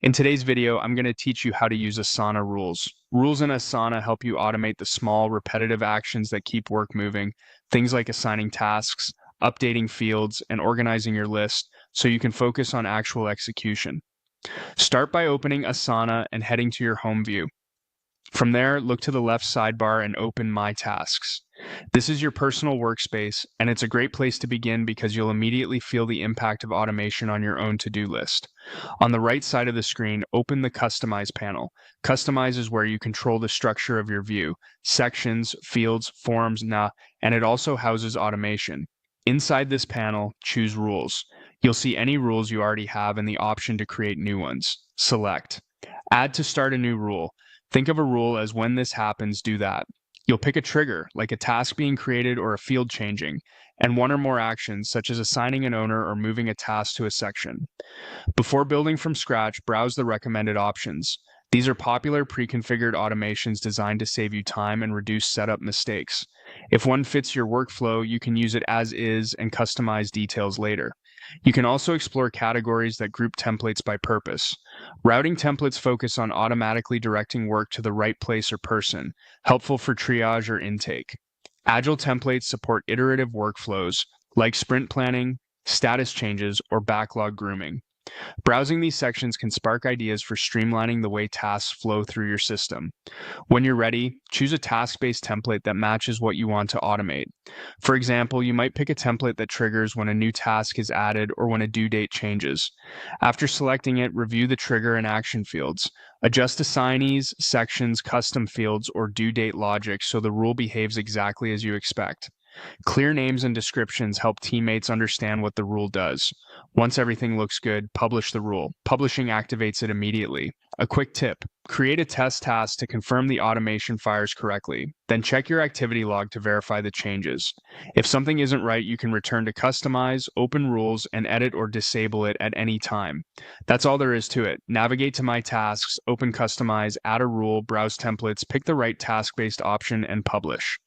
In today's video, I'm going to teach you how to use Asana Rules. Rules in Asana help you automate the small, repetitive actions that keep work moving, things like assigning tasks, updating fields, and organizing your list so you can focus on actual execution. Start by opening Asana and heading to your home view. From there, look to the left sidebar and open My Tasks. This is your personal workspace, and it's a great place to begin because you'll immediately feel the impact of automation on your own to-do list. On the right side of the screen, open the Customize panel. Customize is where you control the structure of your view, sections, fields, forms, and it also houses automation. Inside this panel, choose Rules. You'll see any rules you already have and the option to create new ones. Select. Add to start a new rule. Think of a rule as when this happens, do that. You'll pick a trigger, like a task being created or a field changing, and one or more actions, such as assigning an owner or moving a task to a section. Before building from scratch, browse the recommended options. These are popular pre-configured automations designed to save you time and reduce setup mistakes. If one fits your workflow, you can use it as is and customize details later. You can also explore categories that group templates by purpose. Routing templates focus on automatically directing work to the right place or person, helpful for triage or intake. Agile templates support iterative workflows like sprint planning, status changes, or backlog grooming. Browsing these sections can spark ideas for streamlining the way tasks flow through your system. When you're ready, choose a task-based template that matches what you want to automate. For example, you might pick a template that triggers when a new task is added or when a due date changes. After selecting it, review the trigger and action fields. Adjust assignees, sections, custom fields, or due date logic so the rule behaves exactly as you expect. Clear names and descriptions help teammates understand what the rule does. Once everything looks good, publish the rule. Publishing activates it immediately. A quick tip: create a test task to confirm the automation fires correctly. Then check your activity log to verify the changes. If something isn't right, you can return to Customize, open Rules, and edit or disable it at any time. That's all there is to it. Navigate to My Tasks, open Customize, add a rule, browse templates, pick the right task-based option, and publish.